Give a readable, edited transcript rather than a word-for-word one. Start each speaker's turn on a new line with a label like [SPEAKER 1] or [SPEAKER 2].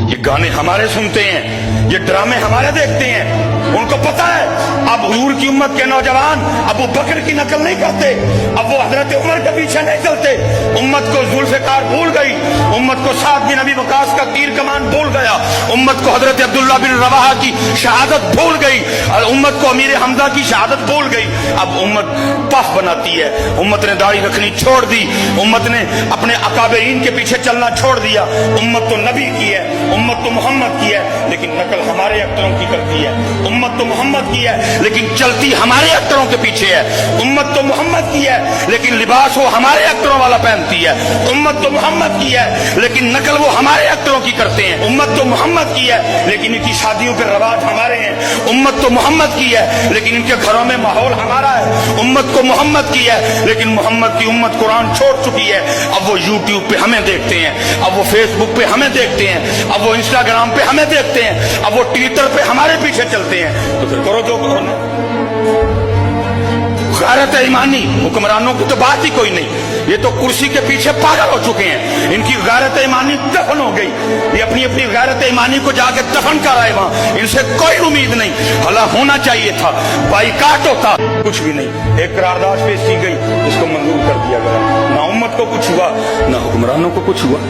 [SPEAKER 1] ये गाने हमारे सुनते हैं, ये ड्रामे हमारे देखते हैं। उनको पता है अब हुजूर की उम्मत के नौजवान अबू बकर की नकल नहीं करते, अब वो हजरत उमर के पीछे नहीं चलते। उम्मत को जुल्फ़िकार भूल गई, उम्मत को साद बिन अबी वक़ास का तीर कमान भूल गया, उम्मत को हजरत अब्दुल्ला बिन रवाहा की शहादत भूल गई, और उम्मत को अमीर हमजा की शहादत भूल गई। अब उम्मत पफ बनाती है, उम्मत ने दाढ़ी रखनी छोड़ दी, उम्मत ने अपने अकाबरीन के पीछे चलना छोड़ दिया। उम्मत तो नबी की है, उम्मत तो मोहम्मद की है, लेकिन नकल हमारे अख्तरों की करती है। उम्मत तो मोहम्मद की है, लेकिन चलती हमारे अख्तरों के पीछे है। उम्मत तो मोहम्मद की है, लेकिन लिबास वो हमारे अख्तरों वाला पहनती है। उम्मत तो मोहम्मद की है, लेकिन नकल वो हमारे अख्तरों की करते हैं। उम्मत तो मोहम्मद की है, लेकिन इनकी शादियों के रवाज हमारे हैं। उम्मत तो मोहम्मद की है, लेकिन इनके घरों में माहौल हमारा है। उम्मत को मोहम्मद की है, लेकिन मोहम्मद की उम्मत कुरान छोड़ चुकी है। अब वो यूट्यूब पे हमें देखते हैं, अब वो फेसबुक पे हमें देखते हैं, अब वो इंस्टाग्राम पे हमें देखते हैं, अब वो ट्विटर पे हमारे पीछे चलते हैं। तो फिर करो जो करो ना। गैरत ईमानी हुक्मरानों की तो बात ही कोई नहीं, ये तो कुर्सी के पीछे पागल हो चुके हैं। इनकी गैरत ईमानी दफन हो गई, ये अपनी अपनी गैरत ईमानी को जाके दफन कर आए वहां। इनसे कोई उम्मीद नहीं, भला होना चाहिए था, बाइकाट होता, कुछ भी नहीं। एक करारदाद पेश की गई, इसको मंजूर कर दिया गया। ना उम्मत को कुछ हुआ, ना हुक्मरानों को कुछ हुआ।